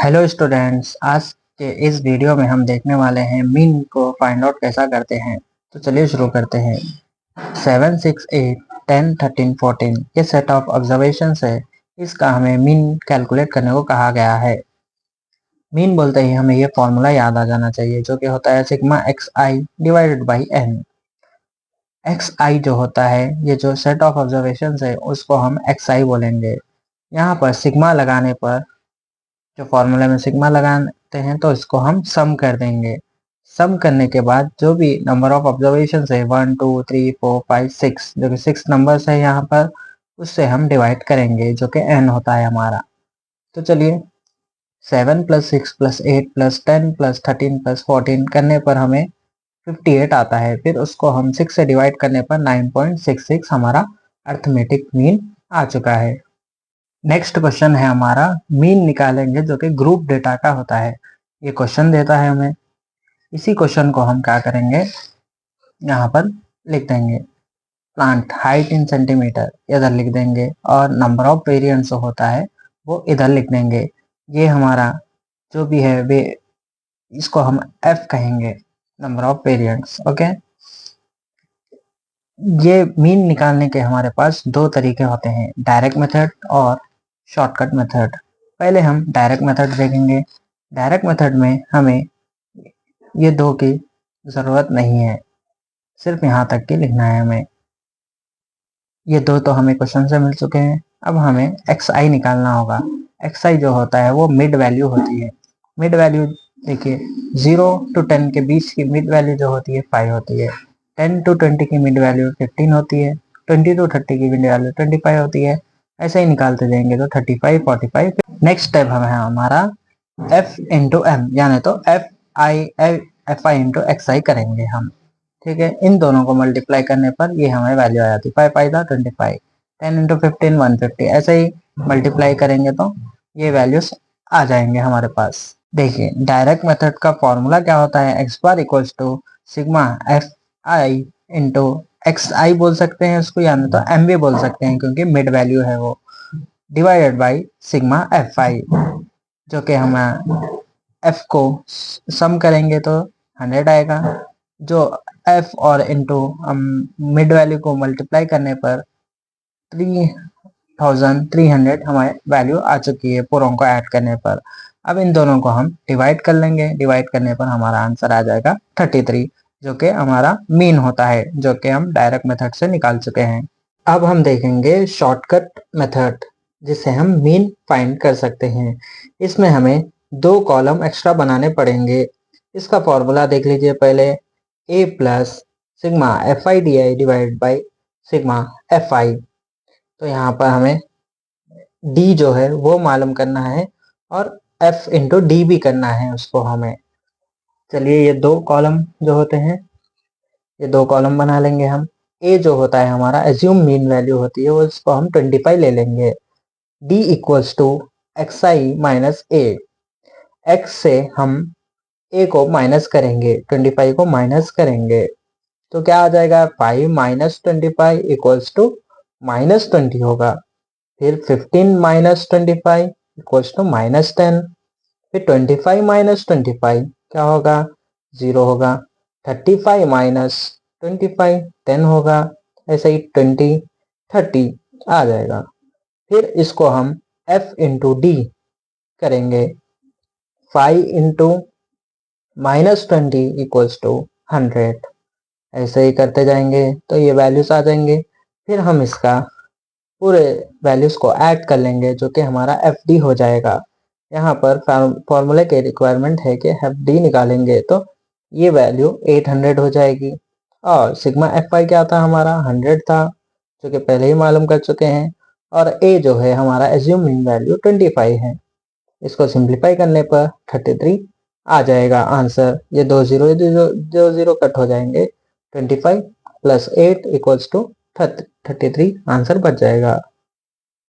Hello students, आज के इस वीडियो में हम देखने वाले हैं मीन को फाइंड आउट कैसा करते हैं। तो चलिए शुरू करते हैं। 7, 6, 8, 10, 13, 14 ये सेट ऑफ ऑब्जर्वेशन है। इसका हमें मीन कैलकुलेट करने को कहा गया है। मीन बोलते ही हमें ये फॉर्मूला याद आ जाना चाहिए, जो कि होता है sigma x i divided by n. X i जो होता है, ये जो सेट ऑफ ऑब्जर्वेशन है उसको हम एक्स आई बोलेंगे। यहाँ पर सिग्मा लगाने पर, जो फॉर्मूले में सिग्मा लगाते हैं, तो इसको हम सम कर देंगे। सम करने के बाद जो भी नंबर ऑफ ऑब्जर्वेशन है 1 2 3 4 5 6, जो कि 6 नंबर्स है यहाँ पर, उससे हम डिवाइड करेंगे, जो कि n होता है हमारा। तो चलिए 7 + 6 + 8 + 10 + 13 + 14 करने पर हमें 58 आता है। फिर उसको हम 6 से डिवाइड करने पर 9.66 हमारा अर्थमेटिक मीन आ चुका है। नेक्स्ट क्वेश्चन है हमारा, मीन निकालेंगे, जो कि ग्रुप डेटा का होता है। ये क्वेश्चन देता है हमें। इसी क्वेश्चन को हम क्या करेंगे, यहाँ पर लिख देंगे प्लांट हाइट इन सेंटीमीटर, इधर लिख देंगे, और नंबर ऑफ वेरिएंट्स होता है वो इधर लिख देंगे। ये हमारा जो भी है वे, इसको हम एफ कहेंगे, नंबर ऑफ वेरिएंट्स। ओके, ये मीन निकालने के हमारे पास दो तरीके होते हैं, डायरेक्ट मेथड और शॉर्टकट मेथड। पहले हम डायरेक्ट मेथड देखेंगे। डायरेक्ट मेथड में हमें ये दो की ज़रूरत नहीं है, सिर्फ यहाँ तक की लिखना है हमें। ये दो तो हमें क्वेश्चन से मिल चुके हैं। अब हमें एक्स आई निकालना होगा। एक्स आई जो होता है वो मिड वैल्यू होती है। मिड वैल्यू देखिए, 0 to 10 के बीच की मिड वैल्यू जो होती है 5 होती है। 10 to 20 की मिड वैल्यू 15 होती है। 20 to 30 की मिड वैल्यू 25 होती है। ऐसे ही निकालते जाएंगे तो 35, 45। नेक्स्ट स्टेप है हमारा एफ इंटू एम, यानी तो एफ आई इंटू एक्स आई करेंगे हम। ठीक है, इन दोनों को मल्टीप्लाई करने पर ये हमें वैल्यू आ जाती है 5 5 25, 10 इंटू 15 150। ऐसे ही मल्टीप्लाई करेंगे तो ये वैल्यूज आ जाएंगे हमारे पास। देखिए, डायरेक्ट मेथड का फॉर्मूला क्या होता है, x bar equals to sigma f i into x i बोल सकते हैं उसको, या तो एम भी बोल सकते हैं क्योंकि मिड वैल्यू है वो, डिवाइडेड बाई सिग्मा एफ आई, जो कि हम एफ को सम करेंगे तो 100 आएगा। जो एफ और इंटू मिड वैल्यू को मल्टीप्लाई करने पर 3300 हमारे वैल्यू आ चुकी है पूरों को ऐड करने पर। अब इन दोनों को हम डिवाइड कर लेंगे। डिवाइड करने पर हमारा आंसर आ जाएगा 33, जो कि हमारा मीन होता है, जो कि हम डायरेक्ट मेथड से निकाल चुके हैं। अब हम देखेंगे शॉर्टकट मेथड, जिससे हम मीन फाइंड कर सकते हैं। इसमें हमें दो कॉलम एक्स्ट्रा बनाने पड़ेंगे। इसका फॉर्मूला देख लीजिए पहले, A plus sigma f i d i divide by sigma f i. तो यहाँ पर हमें डी जो है वो मालूम करना है और एफ इंटू डी भी करना है उसको हमें। चलिए, ये दो कॉलम जो होते हैं, ये दो कॉलम बना लेंगे हम। ए जो होता है हमारा एज्यूम मीन वैल्यू होती है, वो इसको हम 25 ले लेंगे। D equals to X I minus A. X से हम ए को माइनस करेंगे, 25 को माइनस करेंगे, तो क्या आ जाएगा, 5 माइनस 25 इक्वल्स टू -20 होगा। फिर 15 माइनस 25 इक्वल्स टू -10। फिर 25 माइनस 25 क्या होगा, 0 होगा। 35 माइनस 25 10 होगा। ऐसे ही 20 30 आ जाएगा। फिर इसको हम f इंटू डी करेंगे। 5 इंटू -20 इक्वल्स टू 100। ऐसे ही करते जाएंगे तो ये वैल्यूज आ जाएंगे। फिर हम इसका पूरे वैल्यूज को ऐड कर लेंगे, जो कि हमारा एफ डी हो जाएगा। यहाँ पर फॉर्मूले के रिक्वायरमेंट है कि एफ डी निकालेंगे तो ये वैल्यू 800 हो जाएगी। और सिग्मा एफ आई क्या था, हमारा 100 था, जो कि पहले ही मालूम कर चुके हैं। और ए जो है हमारा एज्यूम मीन वैल्यू 25 है। इसको सिंप्लीफाई करने पर 33 आ जाएगा आंसर। ये दो जीरो कट हो जाएंगे। 25 + 8 इक्वल्स टू 33 आंसर बच जाएगा।